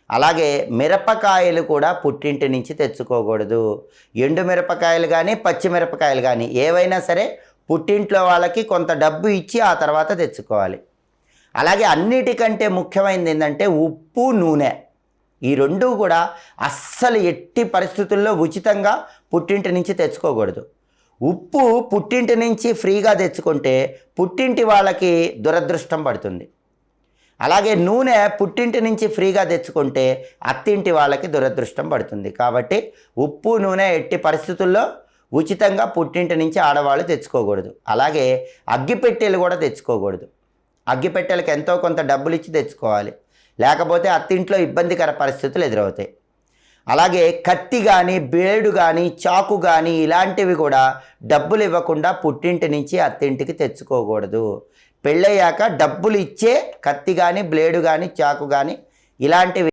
అలాగే మిరపకాయలు కూడా పుట్టింటి నుంచి తెచ్చుకోకూడదు. ఎండు మిరపకాయలు కానీ పచ్చిమిరపకాయలు కానీ ఏవైనా సరే పుట్టింట్లో వాళ్ళకి కొంత డబ్బు ఇచ్చి ఆ తర్వాత తెచ్చుకోవాలి. అలాగే అన్నిటికంటే ముఖ్యమైనది ఏంటంటే ఉప్పు, నూనె. ఈ రెండూ కూడా అస్సలు ఎట్టి పరిస్థితుల్లో ఉచితంగా పుట్టింటి నుంచి తెచ్చుకోకూడదు. ఉప్పు పుట్టింటి నుంచి ఫ్రీగా తెచ్చుకుంటే పుట్టింటి వాళ్ళకి దురదృష్టం పడుతుంది. అలాగే నూనె పుట్టింటి నుంచి ఫ్రీగా తెచ్చుకుంటే అత్తింటి వాళ్ళకి దురదృష్టం పడుతుంది. కాబట్టి ఉప్పు, నూనె ఎట్టి పరిస్థితుల్లో ఉచితంగా పుట్టింటి నుంచి ఆడవాళ్ళు తెచ్చుకోకూడదు. అలాగే అగ్గిపెట్టెలు కూడా తెచ్చుకోకూడదు. అగ్గిపెట్టెలకు ఎంతో కొంత డబ్బులు ఇచ్చి తెచ్చుకోవాలి, లేకపోతే అత్తింట్లో ఇబ్బందికర పరిస్థితులు ఎదురవుతాయి. అలాగే కత్తి కానీ, బ్లేడు కానీ, చాకు కానీ ఇలాంటివి కూడా డబ్బులు ఇవ్వకుండా పుట్టింటి నుంచి అత్తింటికి తెచ్చుకోకూడదు. పెళ్ళయ్యాక డబ్బులు ఇచ్చే కత్తి కానీ, బ్లేడు కానీ, చాకు కానీ ఇలాంటివి